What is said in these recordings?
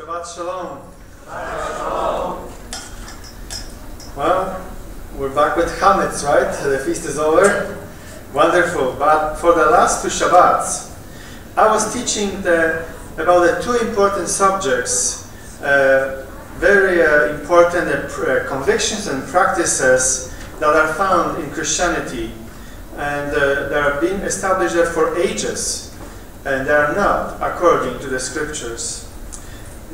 Shabbat Shalom. Shabbat Shalom. Well, we're back with Chametz, right? The feast is over. Wonderful. But for the last two Shabbats, I was teaching about the two important subjects, very important convictions and practices that are found in Christianity, and that are being established there for ages, and they are not according to the scriptures.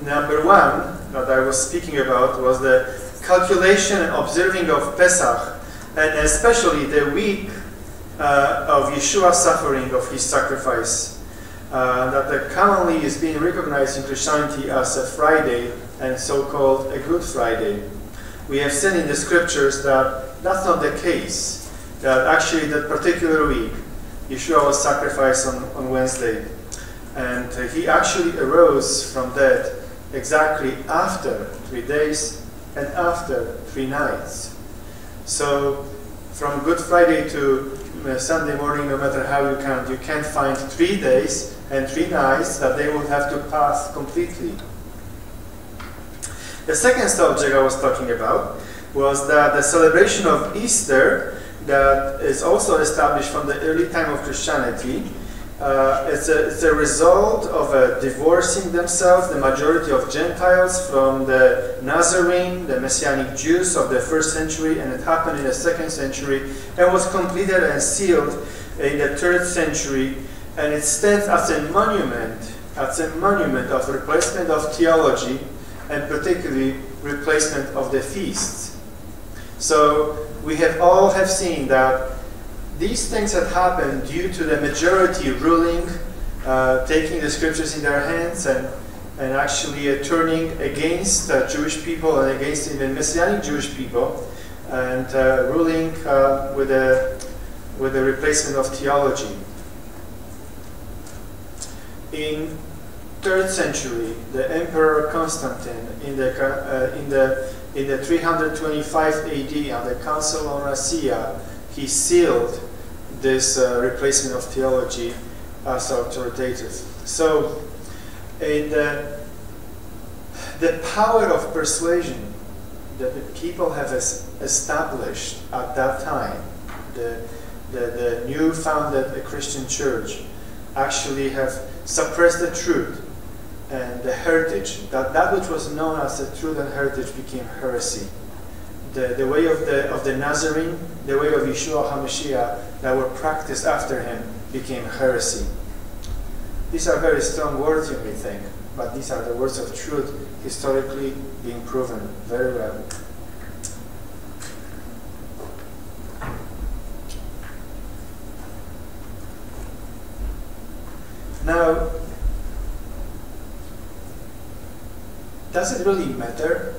Number one that I was speaking about was the calculation and observing of Pesach, and especially the week of Yeshua's suffering, of his sacrifice, that commonly is being recognized in Christianity as a Friday, and so-called a Good Friday. We have seen in the scriptures that that's not the case, that actually that particular week, Yeshua was sacrificed on Wednesday, and he actually arose from death exactly after 3 days and after 3 nights. So from Good Friday to Sunday morning, no matter how you count, you can't find 3 days and 3 nights that they would have to pass completely. The second subject I was talking about was that the celebration of Easter that is also established from the early time of Christianity. It's a result of divorcing themselves, the majority of Gentiles, from the Nazarene, the Messianic Jews of the 1st century, and it happened in the 2nd century, and was completed and sealed in the 3rd century, and it stands as a monument of replacement of theology, and particularly replacement of the feasts. So we all have seen that these things had happened due to the majority ruling, taking the scriptures in their hands and actually turning against Jewish people and against even Messianic Jewish people, and ruling with the replacement of theology. In 3rd century, the Emperor Constantine, in the 325 AD, on the Council on Nicaea, he sealed this replacement of theology as authoritative. So, in the power of persuasion that the people have established at that time, the new founded Christian church, actually have suppressed the truth and the heritage. That which was known as the truth and heritage became heresy. The way of the Nazarene, the way of Yeshua HaMashiach that were practiced after him became heresy. These are very strong words, you may think, but these are the words of truth historically being proven very well. Now, does it really matter?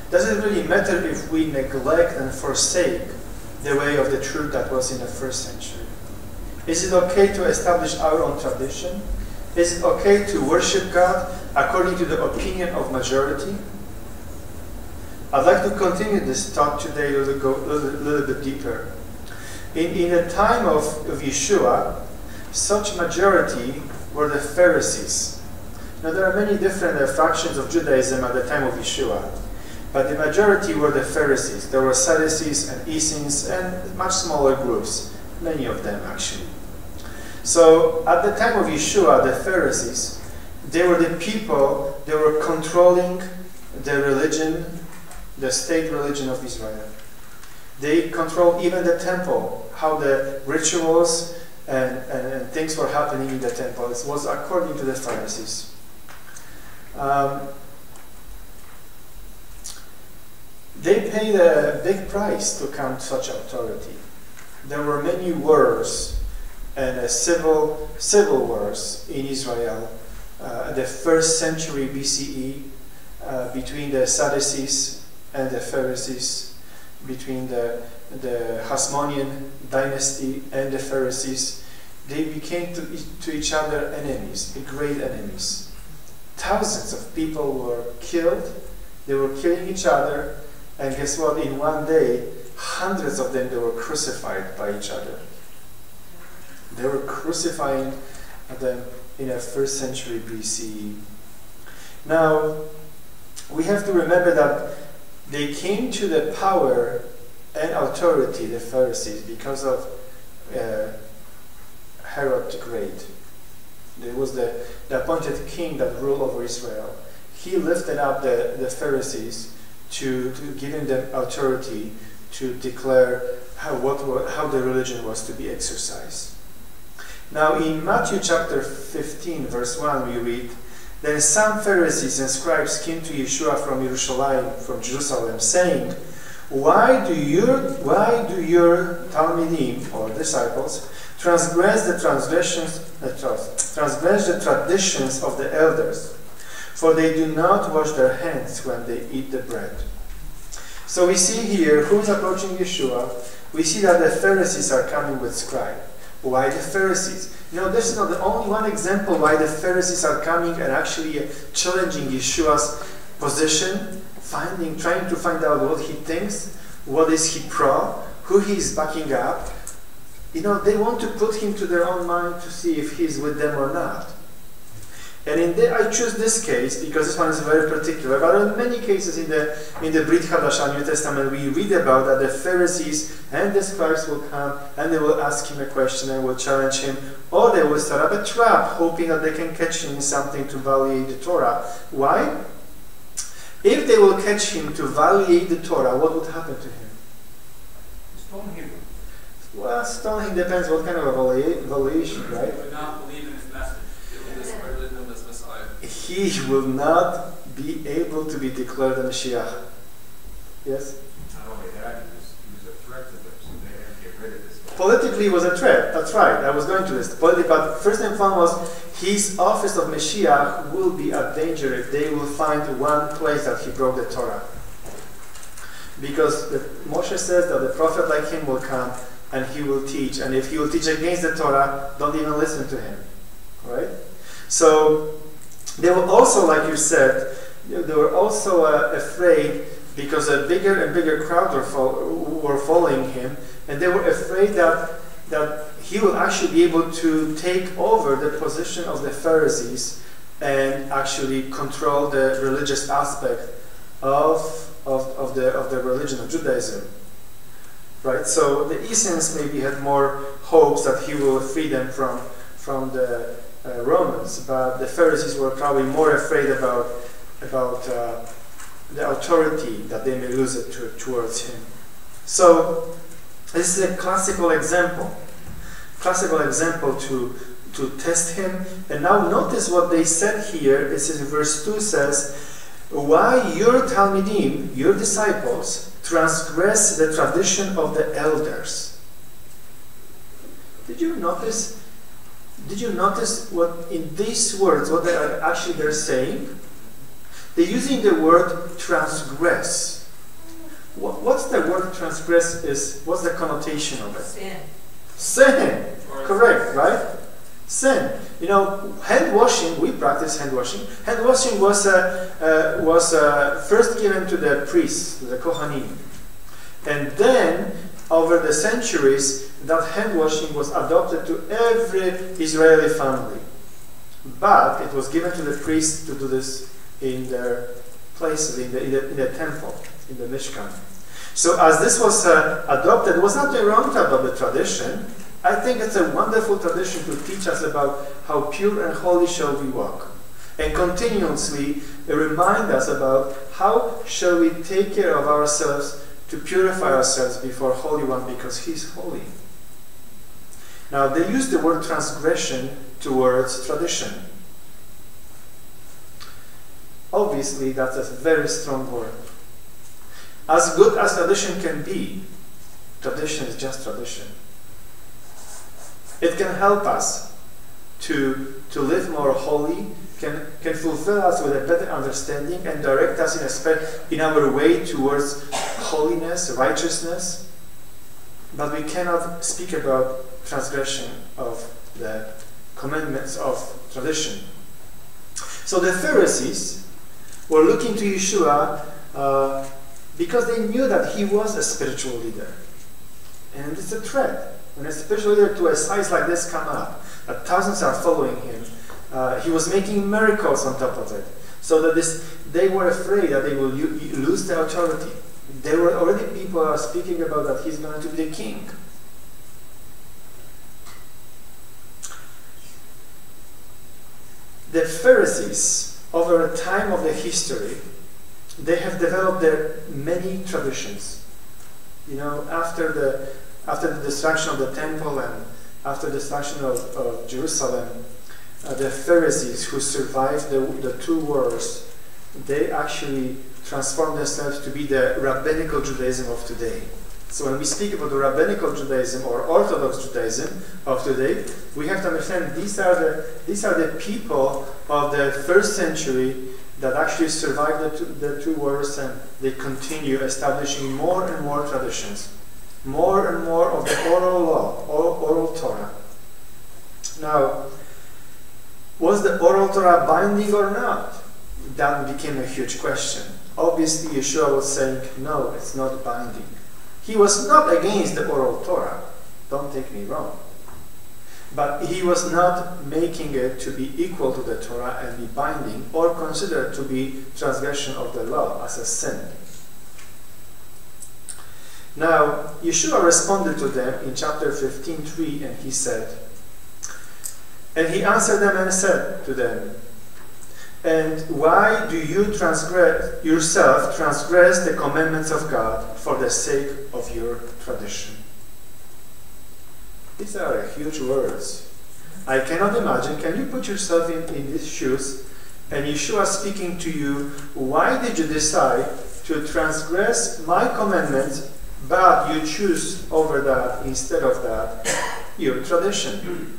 Does it really matter if we neglect and forsake the way of the truth that was in the 1st century? Is it okay to establish our own tradition? Is it okay to worship God according to the opinion of majority? I'd like to continue this talk today a little bit deeper. In the time of Yeshua, such majority were the Pharisees. Now there are many different fractions of Judaism at the time of Yeshua, but the majority were the Pharisees. There were Sadducees and Essenes and much smaller groups, many of them actually. So at the time of Yeshua, the Pharisees, they were the people, they were controlling the religion, the state religion of Israel. They controlled even the temple, how the rituals and things were happening in the temple. It was according to the Pharisees. They paid a big price to count such authority. There were many wars and civil wars in Israel the 1st century BCE between the Sadducees and the Pharisees, between the Hasmonean dynasty and the Pharisees. They became to each other enemies, great enemies. Thousands of people were killed. They were killing each other. And guess what? In one day, hundreds of them, they were crucified by each other. They were crucifying them in the 1st century BCE. Now, we have to remember that they came to the power and authority, the Pharisees, because of Herod the Great. There was the appointed king that ruled over Israel. He lifted up the Pharisees to giving them authority to declare how the religion was to be exercised. Now in Matthew chapter 15 verse 1 we read, "Then some Pharisees and scribes came to Yeshua from Jerusalem, saying, Why do your Talmidim, or disciples, transgress the traditions of the elders? For they do not wash their hands when they eat the bread." So we see here who's approaching Yeshua. We see that the Pharisees are coming with scribe. Why the Pharisees? This is not the only one example why the Pharisees are coming and actually challenging Yeshua's position, trying to find out what he thinks, what is he pro, who he is backing up. They want to put him to their own mind to see if he's with them or not. And I choose this case because this one is very particular. But in many cases in the Brit Hadashah, New Testament, we read about that the Pharisees and the scribes will come and they will ask him a question and will challenge him, or they will set up a trap, hoping that they can catch him in something to violate the Torah. Why? If they will catch him to violate the Torah, what would happen to him? Stone him. Well, stone him depends what kind of a violation, right? He would not believe in his message. He will not be able to be declared a Mashiach. Yes? Not only that, he was a threat to them, so they had to get rid of this guy. Politically, he was a threat. That's right. I was going to this. But first and foremost, his office of Mashiach will be a danger if they will find one place that he broke the Torah. Because Moshe says that the prophet like him will come and he will teach. And if he will teach against the Torah, don't even listen to him. Right? So they were also, like you said, they were also afraid because a bigger and bigger crowd were following him, and they were afraid that he will actually be able to take over the position of the Pharisees and actually control the religious aspect of the religion of Judaism. Right? So the Essenes maybe had more hopes that he will free them from the Romans, but the Pharisees were probably more afraid about the authority that they may lose it towards him. So this is a classical example to test him. And now notice what they said here. It says in verse 2 says, "Why your Talmidim, your disciples, transgress the tradition of the elders." Did you notice what in these words, what they're saying? They're using the word transgress. What's the word transgress is? What's the connotation of it? Sin. Correct, right? Sin. Hand washing. We practice hand washing. Hand washing was first given to the priests, the Kohanim, and then over the centuries, that hand washing was adopted to every Israeli family. But it was given to the priests to do this in their places, in the temple, in the Mishkan. So as this was adopted, it was not the wrong type of the tradition. I think it's a wonderful tradition to teach us about how pure and holy shall we walk. And continuously remind us about how shall we take care of ourselves to purify ourselves before Holy One, because He's holy. Now they use the word transgression towards tradition. Obviously that's a very strong word. As good as tradition can be, tradition is just tradition. It can help us to live more holy, can fulfill us with a better understanding and direct us in our way towards holiness, righteousness. But we cannot speak about transgression of the commandments of tradition. So the Pharisees were looking to Yeshua because they knew that he was a spiritual leader. And it's a threat. When a spiritual leader to a size like this come up, that thousands are following him, he was making miracles on top of it. So that they were afraid that they will lose their authority. There were already people are speaking about that he's going to be the king. The Pharisees, over a time of the history, they have developed their many traditions. You know, after the destruction of the temple and after the destruction of Jerusalem, the Pharisees who survived the two wars, they actually transformed themselves to be the rabbinical Judaism of today. So when we speak about the rabbinical Judaism or Orthodox Judaism of today, we have to understand these are the people of the first century that actually survived the two wars, and they continue establishing more and more traditions, more and more of the oral law, oral Torah. Now, was the oral Torah binding or not? That became a huge question. Obviously, Yeshua was saying, no, it's not binding. He was not against the oral Torah, don't take me wrong. But he was not making it to be equal to the Torah and be binding or considered to be transgression of the law as a sin. Now, Yeshua responded to them in chapter 15:3, and he said, and he answered them and said to them, and why do you transgress the commandments of God for the sake of your tradition? These are huge words. I cannot imagine, can you put yourself in these shoes, and Yeshua speaking to you, why did you decide to transgress my commandments, but you choose over that, instead of that, your tradition?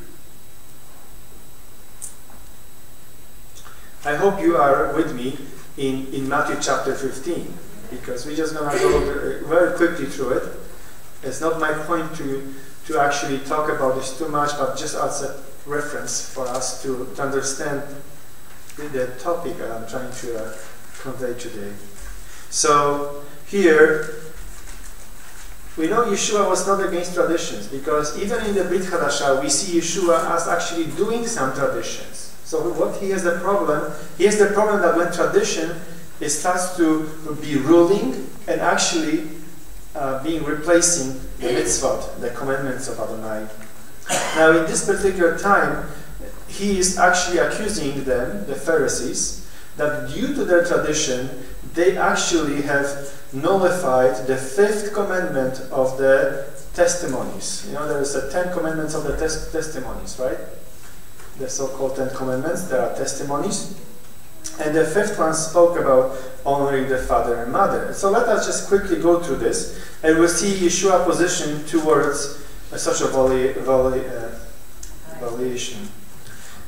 I hope you are with me in Matthew chapter 15, because we're just going to go very quickly through it. It's not my point to actually talk about this too much, but just as a reference for us to understand the topic that I'm trying to convey today. So here, we know Yeshua was not against traditions, because even in the Brit Hadashah, we see Yeshua as actually doing some traditions. So what he has the problem? He has the problem that when tradition starts to be ruling and actually being replacing the mitzvot, the commandments of Adonai. Now in this particular time, he is actually accusing them, the Pharisees, that due to their tradition, they actually have nullified the 5th commandment of the testimonies. You know, there is the 10 commandments of the testimonies, right? The so-called 10 commandments, there are testimonies. And the 5th one spoke about honoring the father and mother. So let us just quickly go through this, and we'll see Yeshua's position towards such a valuation.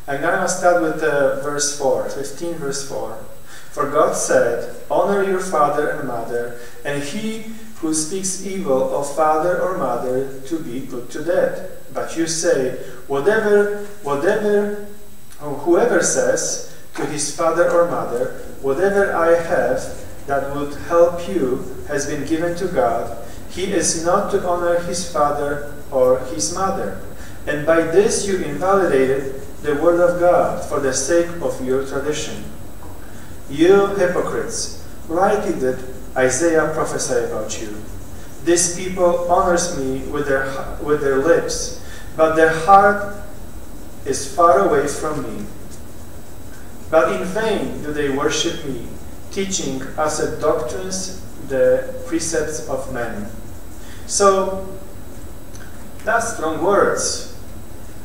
I'm going to start with verse 4, 15 verse 4. For God said, honor your father and mother, and he who speaks evil of father or mother to be put to death. But you say, whoever says to his father or mother, whatever I have that would help you has been given to God, he is not to honor his father or his mother. And by this you invalidated the word of God for the sake of your tradition. You hypocrites, rightly did Isaiah prophesy about you. This people honors me with their lips, but their heart is far away from me. But in vain do they worship me, teaching as a doctrines the precepts of men. So, that's strong words.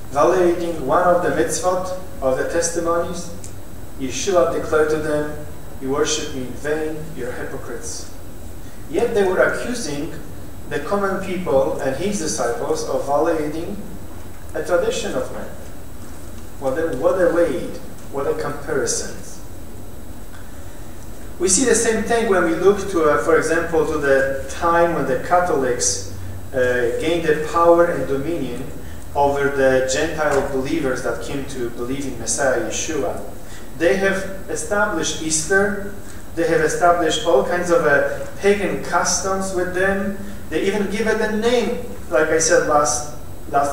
Violating one of the mitzvot of the testimonies, Yeshua declared to them, you worship me in vain, you're hypocrites. Yet they were accusing the common people and his disciples of violating a tradition of men. What a weight, what a comparison. We see the same thing when we look to, for example, to the time when the Catholics gained the power and dominion over the Gentile believers that came to believe in Messiah Yeshua. They have established Easter. They have established all kinds of pagan customs with them. They even give it a name, like I said last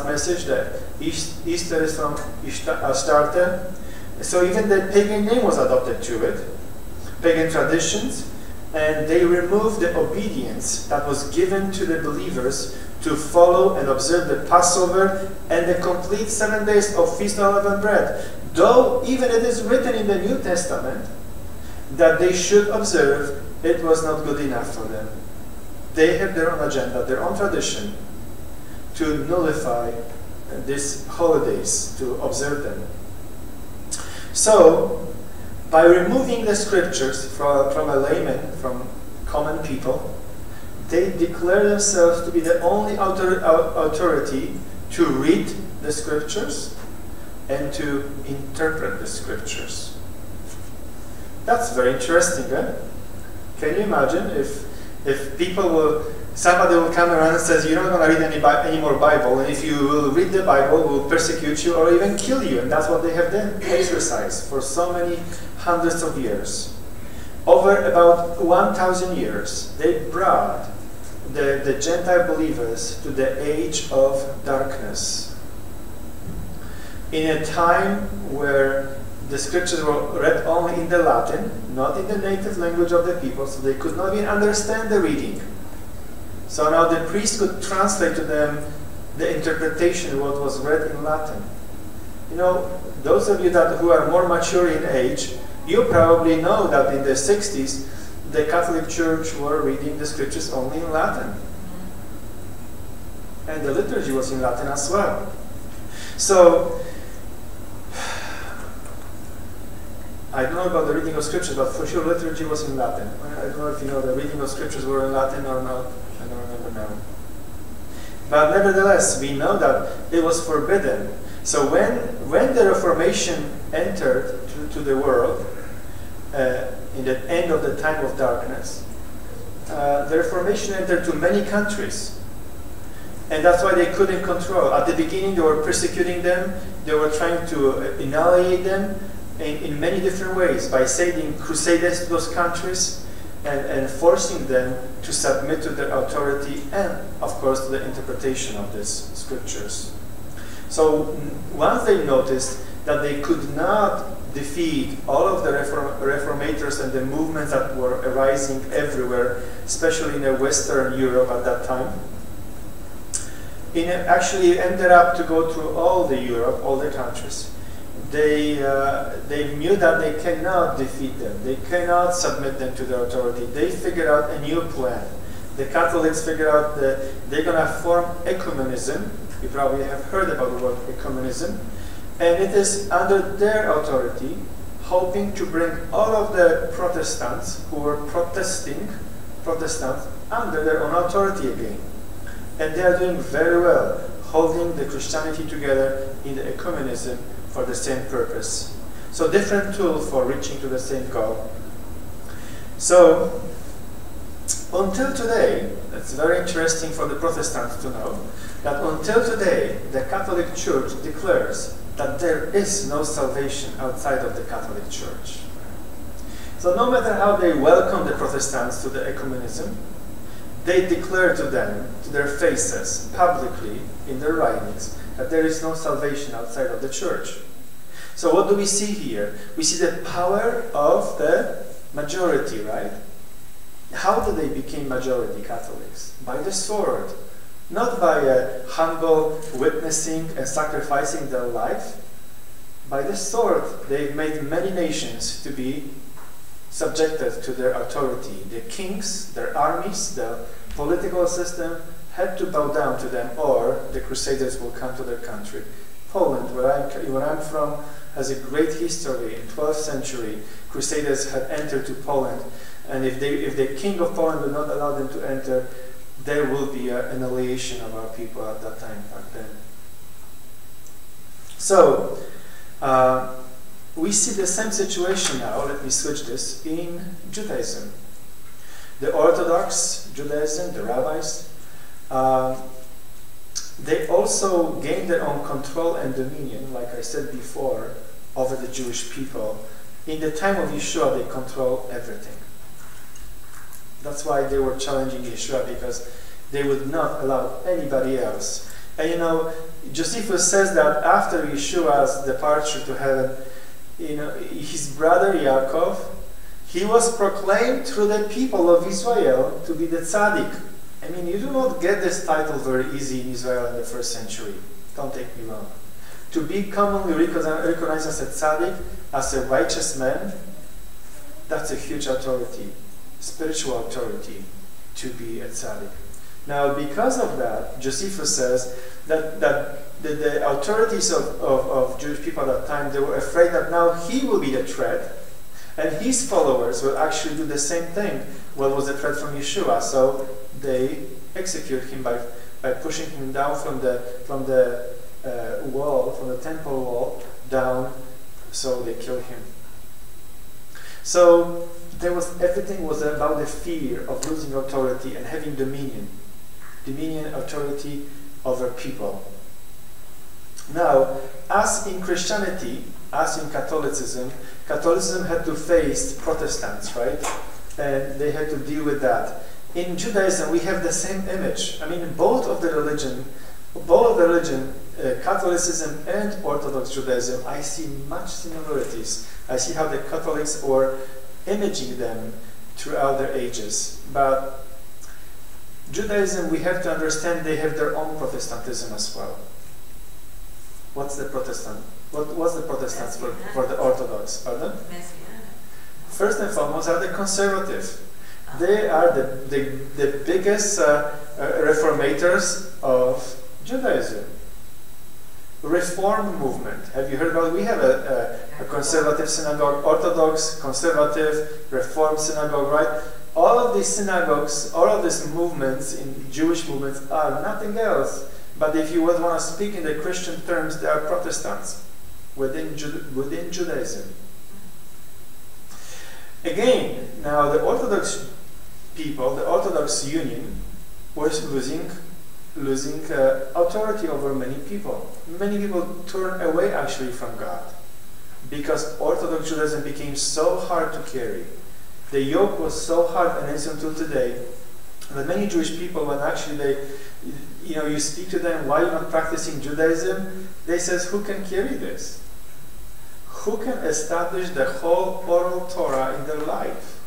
message, that Easter is from Astarte. So even the pagan name was adopted to it, pagan traditions, and they removed the obedience that was given to the believers to follow and observe the Passover and the complete 7 days of Feast of Unleavened Bread. Though even it is written in the New Testament that they should observe, it was not good enough for them. They have their own agenda, their own tradition to nullify these holidays, to observe them. So, by removing the scriptures from a layman, from common people, they declare themselves to be the only authority to read the scriptures and to interpret the scriptures. That's very interesting, eh? Can you imagine if somebody will come around and says, you're not going to read any more Bible, and if you will read the Bible, we'll persecute you or even kill you. And that's what they have done, exercised for so many hundreds of years. Over about 1,000 years, they brought the Gentile believers to the age of darkness. In a time where the scriptures were read only in the Latin, not in the native language of the people, so they could not even understand the reading. So now the priest could translate to them the interpretation of what was read in Latin. You know, those of you who are more mature in age, you probably know that in the 60s, the Catholic Church were reading the scriptures only in Latin. And the liturgy was in Latin as well. So, I don't know about the reading of scriptures, but for sure liturgy was in Latin. I don't know if you know the reading of scriptures were in Latin or not. I don't remember now. But nevertheless, we know that it was forbidden. So when the Reformation entered to the world, in the end of the time of darkness, the Reformation entered to many countries. And that's why they couldn't control. At the beginning, they were persecuting them. They were trying to annihilate them in many different ways by sending crusaders to those countries and forcing them to submit to their authority and, of course, to the interpretation of these scriptures. So once they noticed that they could not defeat all of the reformators and the movements that were arising everywhere, especially in Western Europe at that time, it actually ended up to go through all the Europe, all the countries. They knew that they cannot defeat them. They cannot submit them to their authority. They figured out a new plan. The Catholics figured out that they're going to form ecumenism. You probably have heard about the word ecumenism. And it is under their authority, hoping to bring all of the Protestants who were Protestants under their own authority again. And they are doing very well, holding the Christianity together in the ecumenism for the same purpose. So different tool for reaching to the same goal. So until today, it's very interesting for the Protestants to know that until today, the Catholic Church declares that there is no salvation outside of the Catholic Church. So no matter how they welcome the Protestants to the ecumenism, they declare to them, to their faces, publicly, in their writings, that there is no salvation outside of the church. So what do we see here? We see the power of the majority, right? How do they become majority Catholics? By the sword. Not by a humble witnessing and sacrificing their life. By the sword, they've made many nations to be subjected to their authority. The kings, their armies, the political system had to bow down to them, or the Crusaders will come to their country. Poland, where I'm from, has a great history. In 12th century, Crusaders had entered to Poland, and if the king of Poland would not allow them to enter, there will be an annihilation of our people at that time, back then. So, we see the same situation now, let me switch this, in Judaism. The Orthodox Judaism, the rabbis, they also gained their own control and dominion, like I said before, over the Jewish people. In the time of Yeshua, they control everything. That's why they were challenging Yeshua, because they would not allow anybody else. And you know, Josephus says that after Yeshua's departure to heaven, his brother Yaakov, he was proclaimed through the people of Israel to be the tzaddik. I mean, you do not get this title very easy in Israel in the first century. Don't take me wrong. To be commonly recognized as a tzaddik, as a righteous man, that's a huge authority, spiritual authority, to be a tzaddik. Now, because of that, Josephus says that the authorities of Jewish people at that time, they were afraid that now he will be the threat, and his followers will actually do the same thing. What was the threat from Yeshua? So they execute him by pushing him down from the wall, from the temple wall, down, so they kill him. So everything was about the fear of losing authority and having dominion, authority over people. Now, as in Christianity, as in Catholicism had to face Protestants, right? And they had to deal with that. In Judaism, we have the same image. I mean, both of the religion, Catholicism and Orthodox Judaism, I see much similarities. I see how the Catholics were imaging them throughout their ages. But Judaism, we have to understand they have their own Protestantism as well. What's the Protestant? What's the Protestants for the Orthodox? Pardon? First and foremost are the conservative. They are the biggest reformators of Judaism. Reform movement. Have you heard about it? We have a conservative synagogue, Orthodox, conservative, Reform synagogue, right? All of these synagogues, all of these movements, in Jewish movements, are nothing else. But if you would want to speak in the Christian terms, they are Protestants within Judaism. Again, now the Orthodox people, the Orthodox Union, was losing authority over many people. Many people turned away actually from God because Orthodox Judaism became so hard to carry. The yoke was so hard, and it's until today that many Jewish people, when actually you speak to them, why are you not practicing Judaism? They says, who can carry this? Who can establish the whole oral Torah in their life?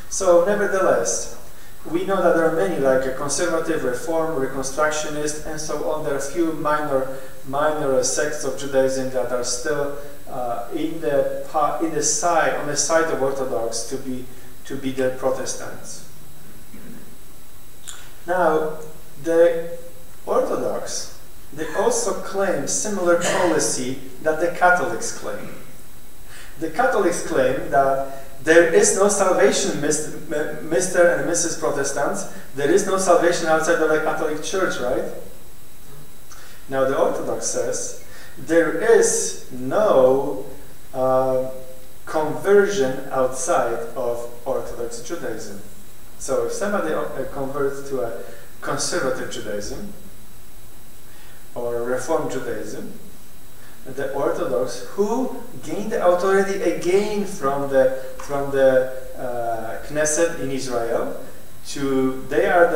So, nevertheless, we know that there are many, like a conservative, Reform, Reconstructionist, and so on. There are a few minor sects of Judaism that are still on the side of Orthodox to be the Protestants. Now, the Orthodox, they also claim similar policy that the Catholics claim. The Catholics claim that there is no salvation, Mr. and Mrs. Protestants. There is no salvation outside of the Catholic Church, right? Now the Orthodox says there is no conversion outside of Orthodox Judaism. So if somebody converts to a conservative Judaism or Reform Judaism, the Orthodox, who gain the authority again from the Knesset in Israel, they are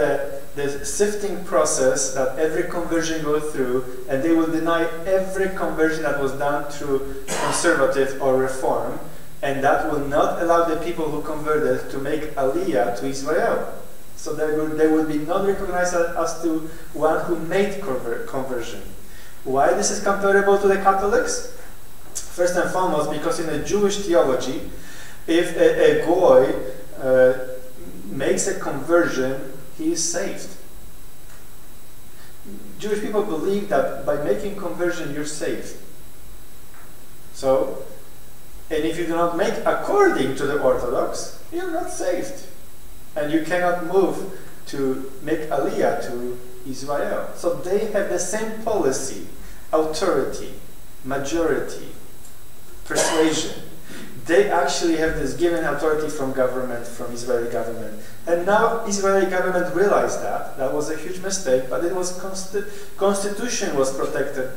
the sifting process that every conversion goes through, and they will deny every conversion that was done through conservative or Reform, and that will not allow the people who converted to make Aliyah to Israel. So they will be not recognized as to one who made conversion. Why this is comparable to the Catholics? First and foremost, because in the Jewish theology, if a goy makes a conversion, he is saved. Jewish people believe that by making conversion, you're saved. So, and if you do not make according to the Orthodox, you're not saved. And you cannot move to make Aliyah to Israel. So they have the same policy, authority, majority, persuasion. They actually have this given authority from government, from Israeli government. And now Israeli government realized that. That was a huge mistake, but it was constitution was protected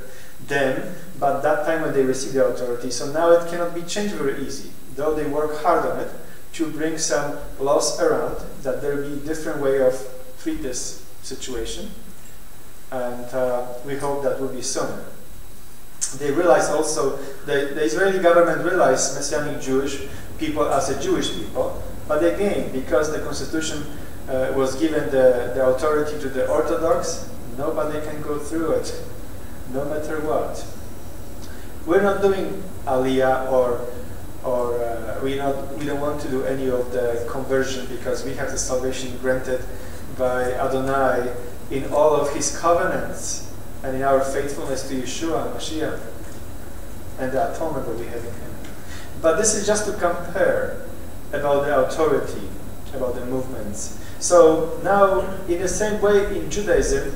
them, but that time when they received the authority. So now it cannot be changed very easy, though they work hard on it to bring some laws around, that there be a different way of treat this situation. And we hope that will be soon. They realized also, the Israeli government realized Messianic Jewish people as a Jewish people, but again, because the constitution was given the authority to the Orthodox, nobody can go through it, no matter what. We're not doing Aliyah or we don't want to do any of the conversion because we have the salvation granted by Adonai in all of His covenants and in our faithfulness to Yeshua and Mashiach and the atonement that we have in Him. But this is just to compare about the authority, about the movements. So now, in the same way in Judaism,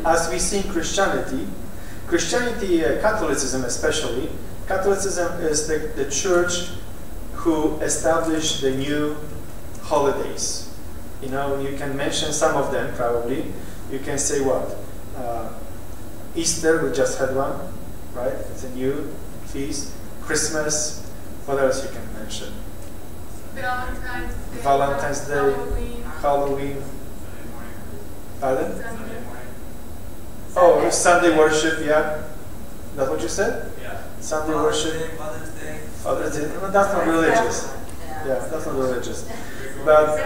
as we see in Christianity, Catholicism especially, Catholicism is the church who established the new holidays. You know, you can mention some of them probably. You can say what? Easter, we just had one, right? It's a new feast. Christmas, what else you can mention? Valentine's Day, Halloween. Pardon? Oh, Sunday worship, yeah. That's what you said? Yeah. Sunday worship. Father's Day. No, that's not religious. Yeah, that's not religious. But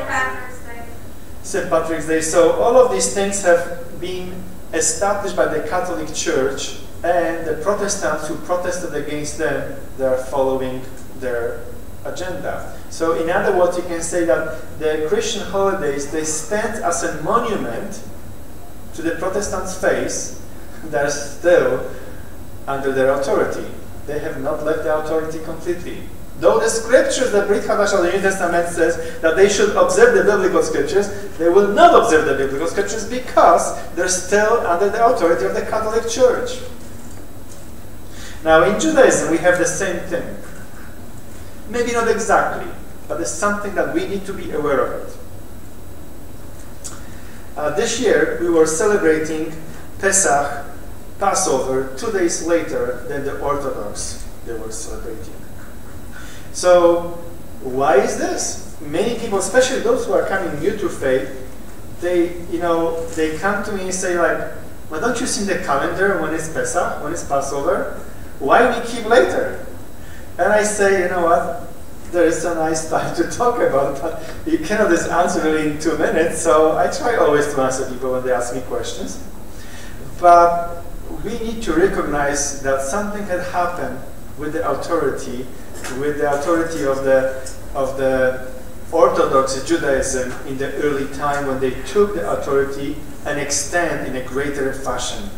St. Patrick's Day. So all of these things have been established by the Catholic Church, and the Protestants who protested against them, they are following their agenda. So in other words, you can say that the Christian holidays, they stand as a monument to the Protestants' faith. They're still under their authority. They have not left the authority completely. Though the scriptures, the Brit Hadashah, the New Testament says that they should observe the biblical scriptures, they will not observe the biblical scriptures because they're still under the authority of the Catholic Church. Now in Judaism we have the same thing. Maybe not exactly, but it's something that we need to be aware of it. This year we were celebrating Pesach, Passover, 2 days later than the Orthodox they were celebrating. So why is this? Many people, especially those who are coming new to faith, they come to me and say like, well, don't you see the calendar when it's Pesach, when it's Passover? Why we keep later? And I say, you know what? There is a nice time to talk about it, but you cannot just answer really in 2 minutes, so I try always to answer people when they ask me questions. But we need to recognize that something had happened with the authority of the Orthodox Judaism in the early time when they took the authority and extend in a greater fashion.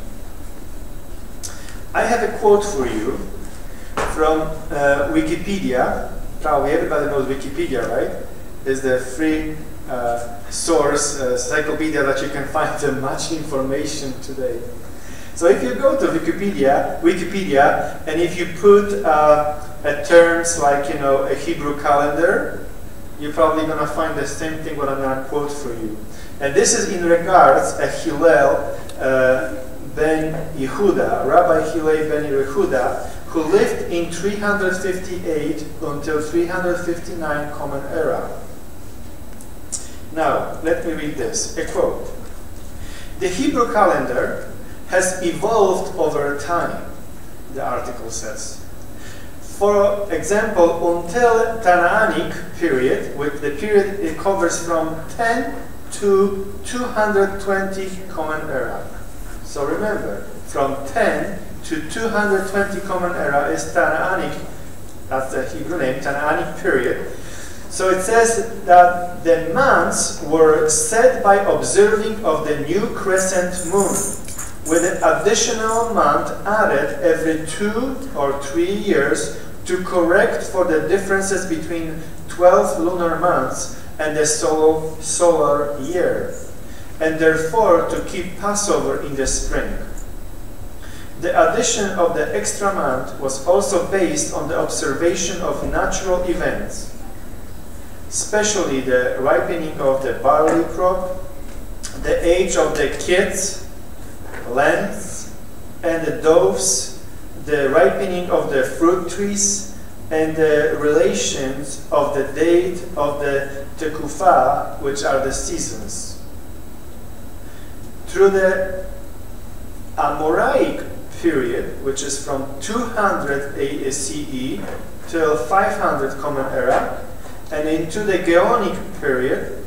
I have a quote for you from Wikipedia. Probably everybody knows Wikipedia, right? It's the free source, encyclopedia that you can find much information today. So if you go to Wikipedia, and if you put terms like, a Hebrew calendar, you're probably going to find the same thing what I'm going to quote for you. And this is in regards to Hillel ben Yehuda, Rabbi Hillel ben Yehuda, who lived in 358 until 359 Common Era. Now, let me read this, a quote. The Hebrew calendar has evolved over time, the article says. For example, until Tanaanic period, with the period it covers from 10 to 220 Common Era. So remember, from 10 to 220 Common Era is Tanaanic, that's the Hebrew name, Tanaanic period. So it says that the months were set by observing of the new crescent moon, with an additional month added every 2 or 3 years to correct for the differences between 12 lunar months and the solar year, and therefore to keep Passover in the spring. The addition of the extra month was also based on the observation of natural events, especially the ripening of the barley crop, the age of the kids, lambs, and the doves, the ripening of the fruit trees, and the relations of the date of the tekufah, which are the seasons. Through the Amoraic period, which is from 200 CE till 500 Common Era, and into the Geonic period,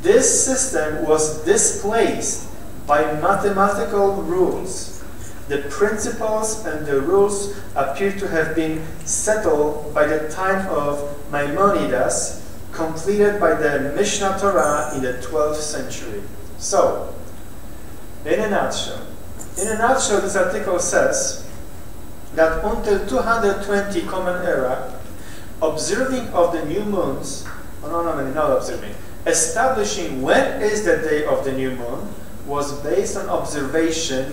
this system was displaced by mathematical rules. The principles and the rules appear to have been settled by the time of Maimonides, completed by the Mishnah Torah in the 12th century. So, in a nutshell, this article says that until 220 Common Era, observing of the new moons, establishing when is the day of the new moon, was based on observation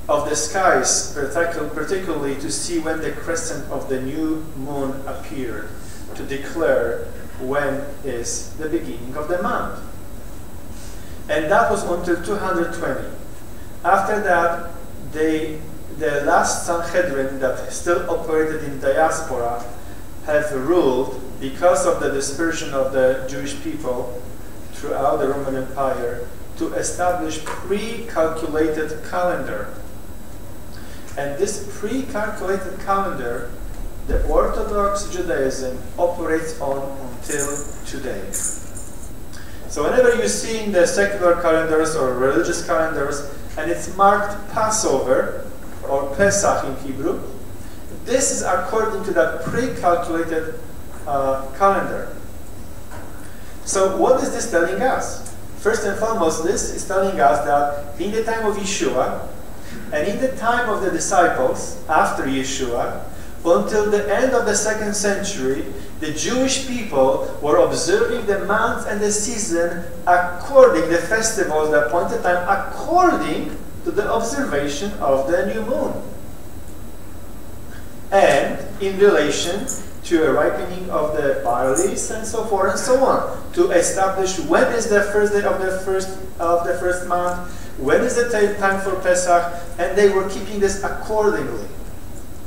of the skies, particularly to see when the crescent of the new moon appeared, to declare when is the beginning of the month. And that was until 220. After that, the last Sanhedrin that still operated in diaspora have ruled, because of the dispersion of the Jewish people throughout the Roman Empire, to establish pre-calculated calendar. And this pre-calculated calendar, the Orthodox Judaism operates on until today. So whenever you see in the secular calendars or religious calendars, and it's marked Passover, or Pesach in Hebrew, this is according to that pre-calculated calendar. So what is this telling us? First and foremost, this is telling us that in the time of Yeshua, and in the time of the disciples, after Yeshua, until the end of the 2nd century, the Jewish people were observing the months and the season according, the festivals, the appointed time, according to the observation of the new moon. And in relation to a ripening of the barleys and so forth and so on, to establish when is the first day of the first month, when is the time for Pesach, and they were keeping this accordingly.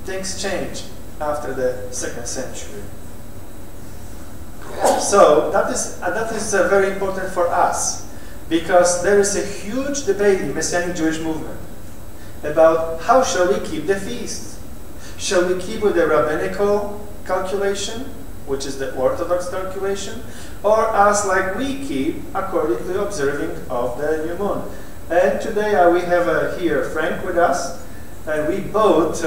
Things changed after the 2nd century. So that is very important for us, because there is a huge debate in Messianic Jewish movement about how shall we keep the feasts. Shall we keep with the rabbinical calculation, which is the Orthodox calculation, or as like we keep according to the observing of the new moon? And today we have here Frank with us, and we both,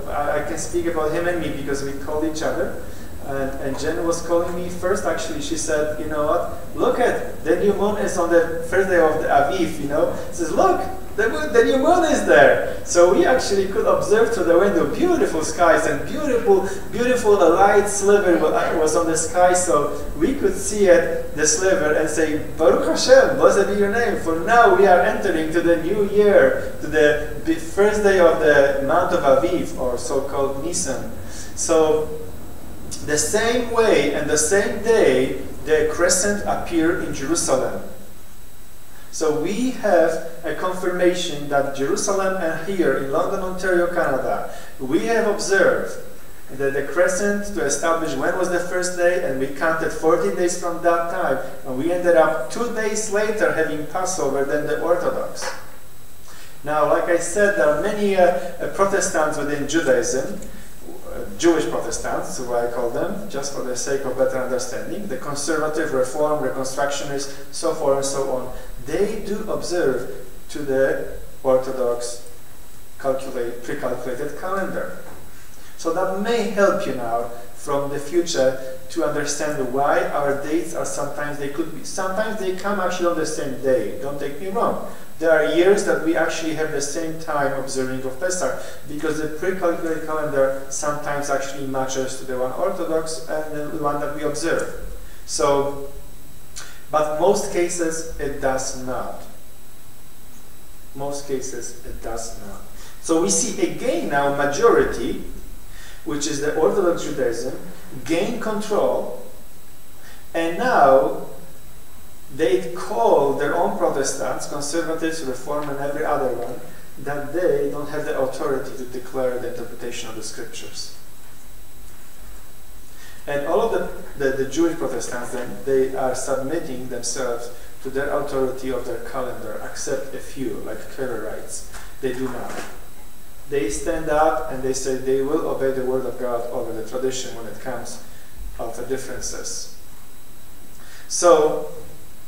I can speak about him and me because we called each other. And Jen was calling me first, actually. She said, you know what, look at, the new moon is on the first day of the Aviv, you know. She says, look, the new moon is there. So we actually could observe through the window beautiful skies, and beautiful light sliver was on the sky, so we could see it, the sliver, and say, Baruch Hashem, blessed be your name, for now we are entering to the new year, to the first day of the month of Aviv, or so-called Nisan. So the same way and the same day, the crescent appeared in Jerusalem. So we have a confirmation that Jerusalem and here in London, Ontario, Canada, we have observed the crescent to establish when was the first day, and we counted 14 days from that time, and we ended up 2 days later having Passover than the Orthodox. Now, like I said, there are many Protestants within Judaism, Jewish Protestants, who I call them, just for the sake of better understanding, the conservative, reform, reconstructionists, so forth and so on. They do observe to the Orthodox pre-calculated calendar. So that may help you now from the future to understand why our dates are sometimes they come actually on the same day. Don't take me wrong. There are years that we actually have the same time observing of Pesach, because the pre-calculated calendar sometimes actually matches to the one Orthodox and the one that we observe. So, but most cases it does not. Most cases it does not. So we see again now majority, which is the Orthodox Judaism, gain control, and now they call their own Protestants, conservatives, reform, and every other one, that they don't have the authority to declare the interpretation of the scriptures. And all of the Jewish Protestants, then, they are submitting themselves to their authority of their calendar, except a few, like Karaites. They do not. they stand up and they say they will obey the word of God over the tradition when it comes of the differences. So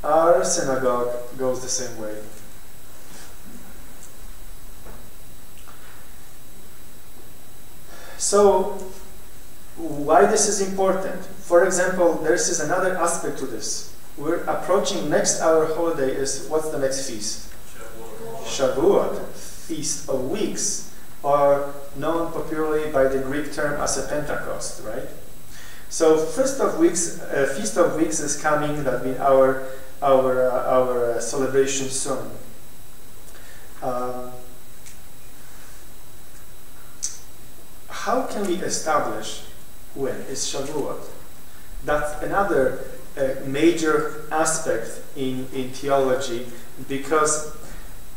our synagogue goes the same way. So why this is important? For example, there is another aspect to this. We're approaching next our holiday is, what's the next feast? Shavuot, Feast of Weeks, or known popularly by the Greek term as a Pentecost, right? So Feast of Weeks is coming. That means our celebration soon. How can we establish when is Shavuot? That's another major aspect in theology, because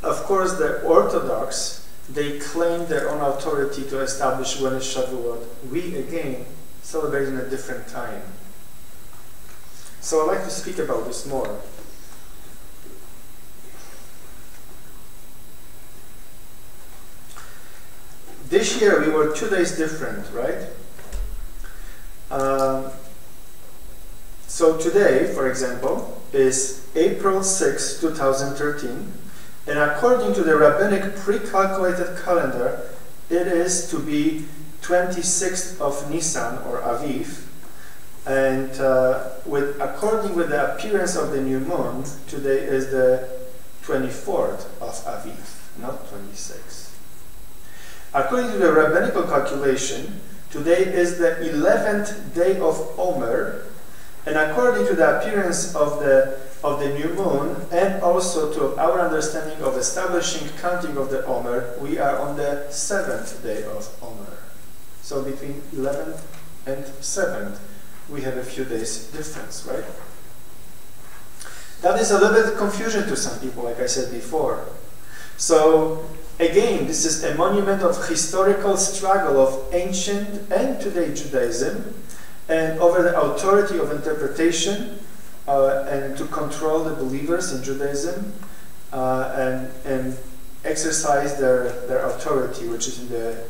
of course the Orthodox, they claim their own authority to establish when is Shavuot. We again celebrate in a different time. So I'd like to speak about this more. This year we were 2 days different, right? So today, for example, is April 6, 2013, and according to the rabbinic pre-calculated calendar, it is to be 26th of Nisan, or Aviv, and according with the appearance of the new moon, today is the 24th of Aviv, not 26th. According to the rabbinical calculation, today is the 11th day of Omer, and according to the appearance of the new moon, and also to our understanding of establishing counting of the Omer, we are on the 7th day of Omer. So between 11th and 7th, we have a few days difference, right? That is a little bit confusion to some people, like I said before. So again, this is a monument of historical struggle of ancient and today Judaism, and over the authority of interpretation, and to control the believers in Judaism, and exercise their authority, which is in the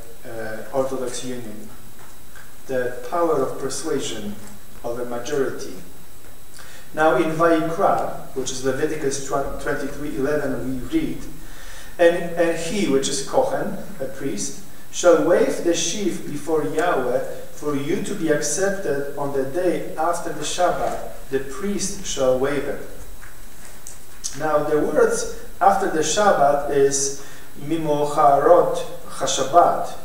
Orthodox Union. The power of persuasion of a majority. Now in Vayikra, which is Leviticus 23:11, we read, and he, which is Kohen, a priest, shall wave the sheaf before Yahweh for you to be accepted on the day after the Shabbat. The priest shall wave it. Now the words after the Shabbat is Mimocharot Hashabbat.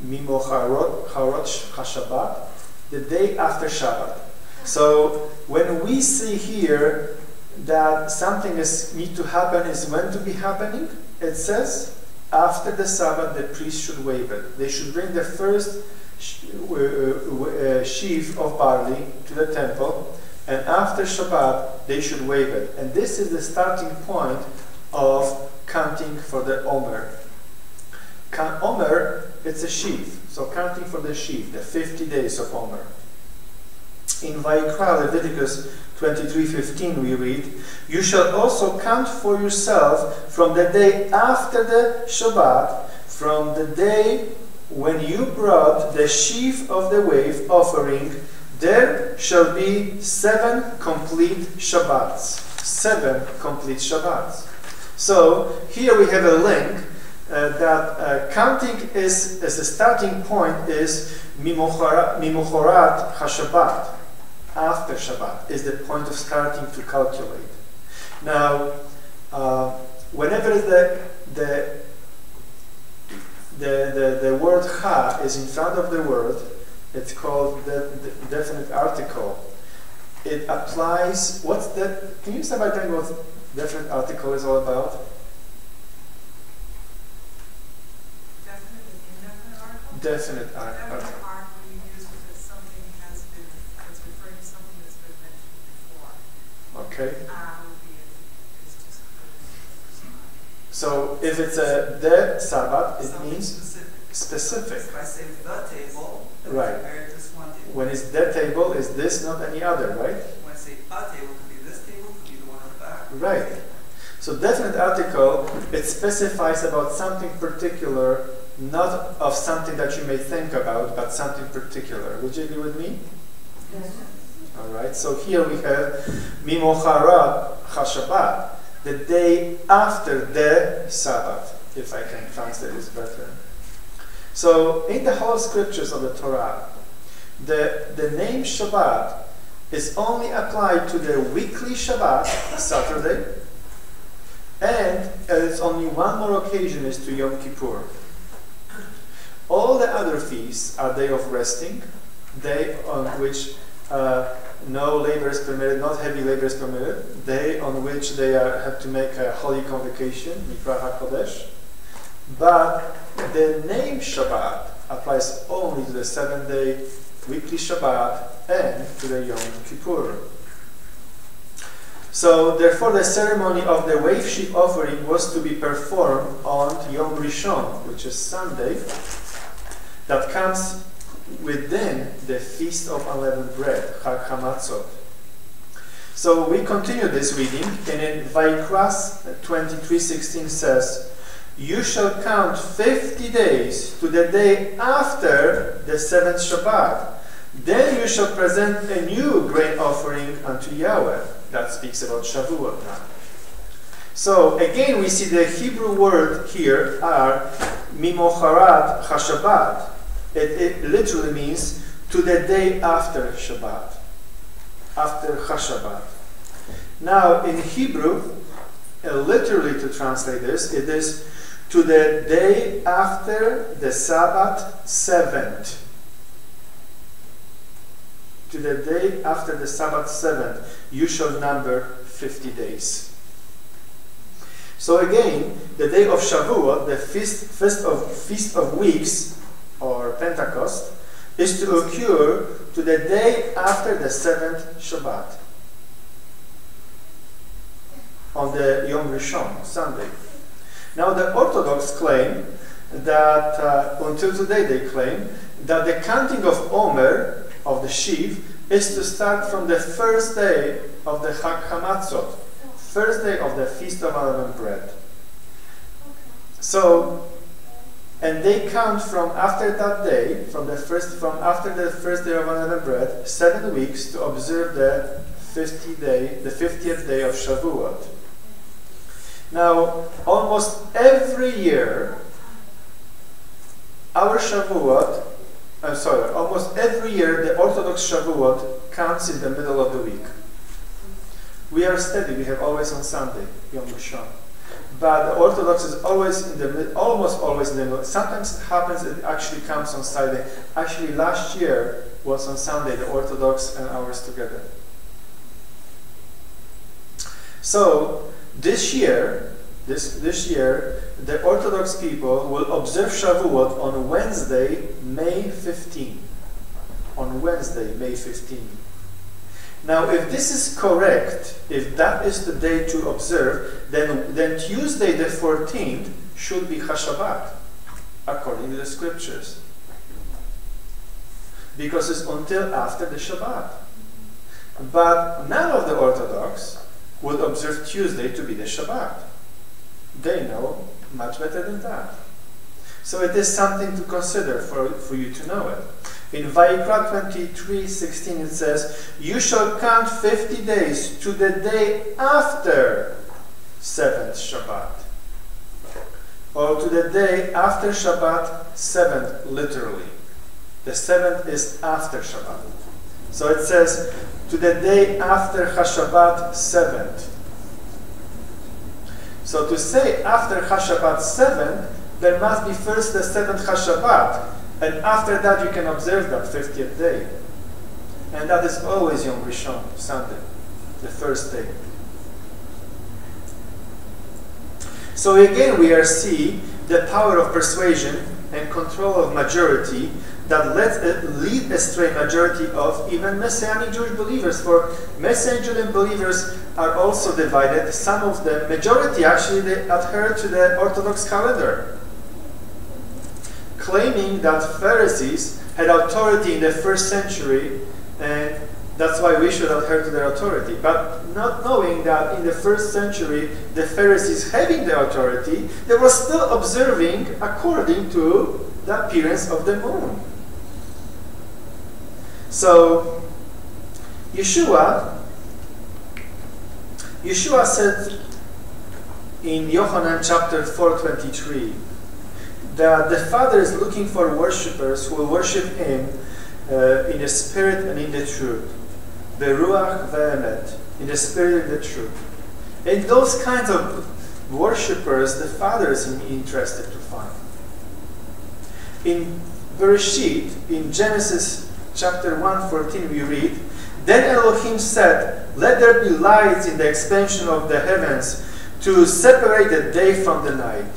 Mimocharot Hashabbat, the day after Shabbat. So when we see here that something need to happen, is when to be happening, it says after the Sabbath the priest should wave it. They should bring the first sheaf of barley to the temple, and after Shabbat they should wave it. And this is the starting point of counting for the Omer. Omer, it's a sheaf, so counting for the sheaf, the 50 days of Omer. In Vayikra, Leviticus 23:15, we read, you shall also count for yourself from the day after the Shabbat, from the day when you brought the sheaf of the wave offering, there shall be 7 complete Shabbats. 7 complete Shabbats. So here we have a link that counting is, as a starting point, is Mimochorat HaShabbat. After Shabbat is the point of starting to calculate. Now, whenever the word Ha is in front of the word, it's called the definite article. It applies. What's the? Can you start by telling me what definite article is all about? Definite is indefinite article? Definite article. Definite article you use because something has been, it's referring to something that's been mentioned before. Okay. Would be is just So if it's a the Sabbath, it Something means specific. specific. If I say the table, then Right. compare this one table. When it's the table, is this not any other, right? When I say a table, could be this table, could be the one on the back. Right. So definite article, it specifies about something particular not of something that you may think about, but something particular. Would you agree with me? Yes. All right, so here we have Mimocharat HaShabbat, the day after the Sabbath, if I can translate this better. So in the whole scriptures of the Torah, the name Shabbat is only applied to the weekly Shabbat, Saturday, and it's only one more occasion is to Yom Kippur. All the other feasts are day of resting, day on which no labor is permitted, not heavy labor is permitted, day on which they have to make a holy convocation, Mikra HaKodesh. But the name Shabbat applies only to the 7-day weekly Shabbat and to the Yom Kippur. So therefore the ceremony of the wave sheep offering was to be performed on Yom Rishon, which is Sunday, that comes within the Feast of Unleavened Bread, Chag Hamatzot. So we continue this reading, and in Vayikras 23:16 says, "You shall count 50 days to the day after the 7th Shabbat. Then you shall present a new grain offering unto Yahweh." That speaks about Shavuot now. So again we see the Hebrew word here are Mimocharat HaShabbat. It literally means to the day after Shabbat, after HaShabbat. Now in Hebrew, literally to translate this, it is to the day after the Sabbath 7th. To the day after the Sabbath 7th, you shall number 50 days. So again, the day of Shavuot, the Feast of Weeks, or Pentecost, is to occur to the day after the 7th Shabbat, on the Yom Rishon, Sunday. Now the Orthodox claim that, until today they claim, that the counting of Omer, of the sheaf, is to start from the first day of the Chag Hamatzot, first day of the Feast of Unleavened Bread. So, and they count from after that day, from after the first day of Unleavened Bread, 7 weeks to observe the 50th day of Shavuot. Now, almost every year, almost every year the Orthodox Shavuot comes in the middle of the week. We are steady, we have always on Sunday, Yom Rishon. But the Orthodox is always almost always in the middle. Sometimes it happens it actually comes on Saturday. Actually last year was on Sunday, the Orthodox and ours together. So this year, the Orthodox people will observe Shavuot on Wednesday, May 15. On Wednesday, May 15. Now, if this is correct, if that is the day to observe, then Tuesday the 14th should be HaShabbat, according to the scriptures. Because it's until after the Shabbat. But none of the Orthodox would observe Tuesday to be the Shabbat. They know much better than that. So it is something to consider for you to know it. In Vayikra 23:16 it says, "You shall count 50 days to the day after 7th Shabbat." Or to the day after Shabbat 7th, literally. The 7th is after Shabbat. So it says, to the day after HaShabbat 7th. So to say after HaShabbat 7th, there must be first the 7th HaShabbat, and after that you can observe that 50th day. And that is always Yom Rishon, Sunday, the first day. So again we are seeing the power of persuasion and control of majority that lead astray majority of even Messianic Jewish believers. For Messianic Jewish believers are also divided. Some of the majority actually they adhere to the Orthodox calendar, claiming that Pharisees had authority in the first century and That's why we should adhere to their authority. But not knowing that in the first century, the Pharisees having the authority, they were still observing according to the appearance of the moon. So, Yeshua said in Yohanan chapter 4:23 that the Father is looking for worshippers who will worship Him in the Spirit and in the truth. Beruach ve'emet, in the Spirit and the truth. And those kinds of worshippers, the Father is interested to find. In Bereshit, in Genesis chapter 1:14, we read, "Then Elohim said, let there be lights in the expansion of the heavens to separate the day from the night."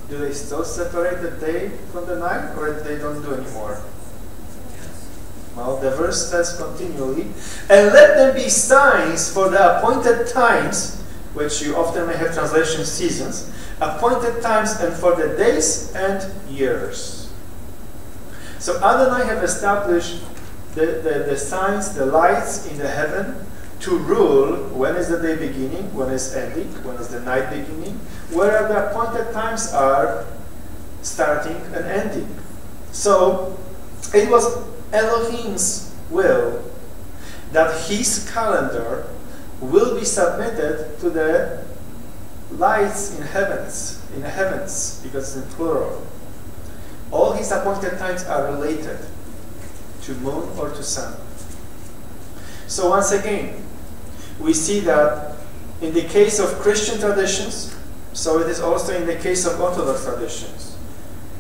Do they still separate the day from the night, or they don't do anymore? Well, the verse says continually, "And let them be signs for the appointed times," which you often may have translation seasons, appointed times and for the days and years. So Adonai have established the signs, the lights in the heaven to rule when is the day beginning, when is ending, when is the night beginning, where the appointed times are starting and ending. So it was Elohim's will that his calendar will be submitted to the lights in the heavens, because it's in plural. All his appointed times are related to moon or to sun. So once again, we see that in the case of Christian traditions, so it is also in the case of Orthodox traditions,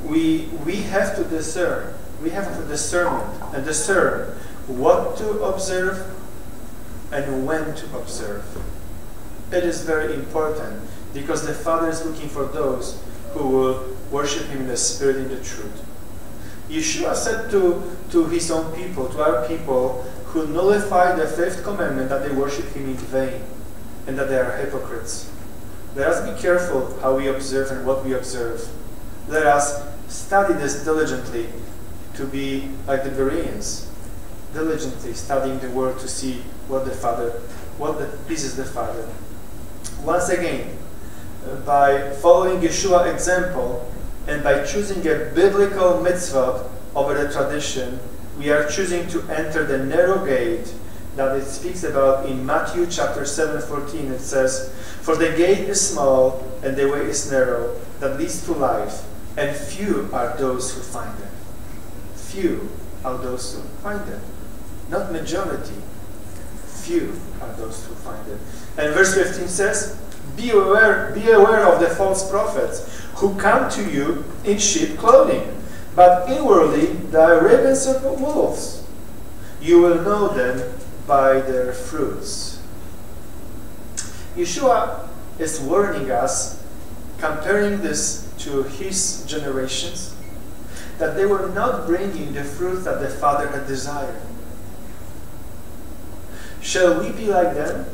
we have to discern. We have to discern what to observe and when to observe. It is very important because the Father is looking for those who will worship Him in the Spirit and the truth. Yeshua said to His own people, to our people, who nullify the fifth commandment, that they worship Him in vain and that they are hypocrites. Let us be careful how we observe and what we observe. Let us study this diligently to be like the Bereans, diligently studying the Word to see what pleases the Father. Once again, by following Yeshua's example and by choosing a biblical mitzvah over the tradition, we are choosing to enter the narrow gate that it speaks about in Matthew chapter 7:14. It says, "For the gate is small and the way is narrow that leads to life, and few are those who find it." Few are those who find it. Not majority. Few are those who find it. And verse 15 says, Be aware of the false prophets who come to you in sheep clothing, but inwardly they are ravens of wolves. You will know them by their fruits. Yeshua is warning us, comparing this to his generations, that they were not bringing the fruit that the Father had desired. Shall we be like them,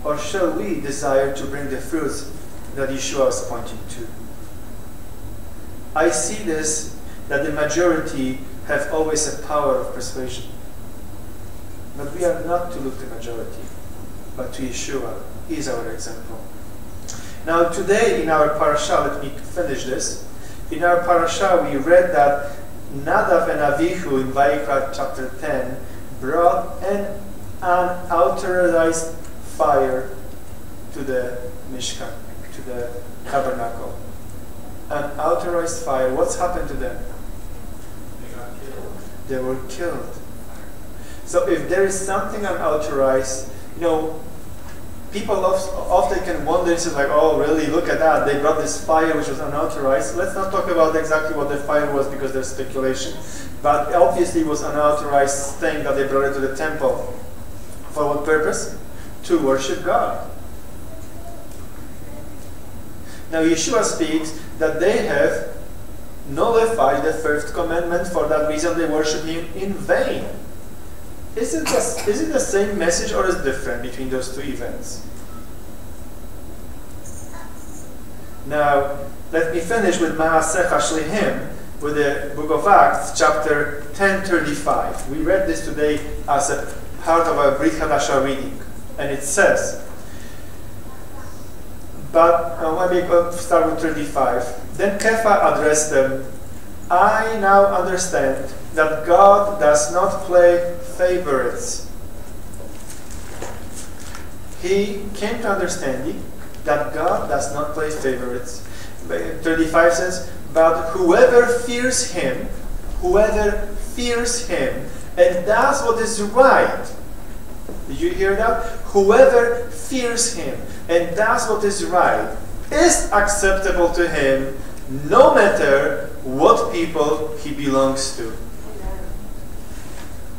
or shall we desire to bring the fruits that Yeshua is pointing to? I see this, that the majority have always a power of persuasion. But we are not to look to majority, but to Yeshua. He is our example. Now today in our parasha, let me finish this. In our parasha we read that Nadav and Avihu in Vayikra chapter 10 brought an unauthorized fire to the Mishkan, to the tabernacle. An unauthorized fire. What's happened to them? They got killed. They were killed. So if there is something unauthorized, people often can wonder, it's like, oh really, look at that, they brought this fire which was unauthorized. Let's not talk about exactly what the fire was because there's speculation. But obviously it was an unauthorized thing that they brought it to the temple. For what purpose? To worship God. Now Yeshua speaks that they have nullified the first commandment. For that reason they worship Him in vain. Is it the same message or is it different between those two events? Now, let me finish with Maaseh HaShlihim, with the book of Acts, chapter 10:35. We read this today as a part of our Brit Hadasha reading. And it says, but let me start with 35. Then Kepha addressed them, I now understand that God does not play favorites. He came to understanding that God does not play favorites. 35 says, but whoever fears him and does what is right. Did you hear that? Whoever fears him and does what is right is acceptable to him, no matter what people he belongs to.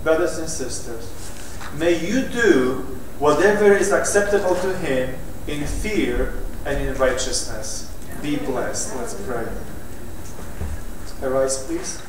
Brothers and sisters, may you do whatever is acceptable to him in fear and in righteousness. Be blessed. Let's pray. Arise, please.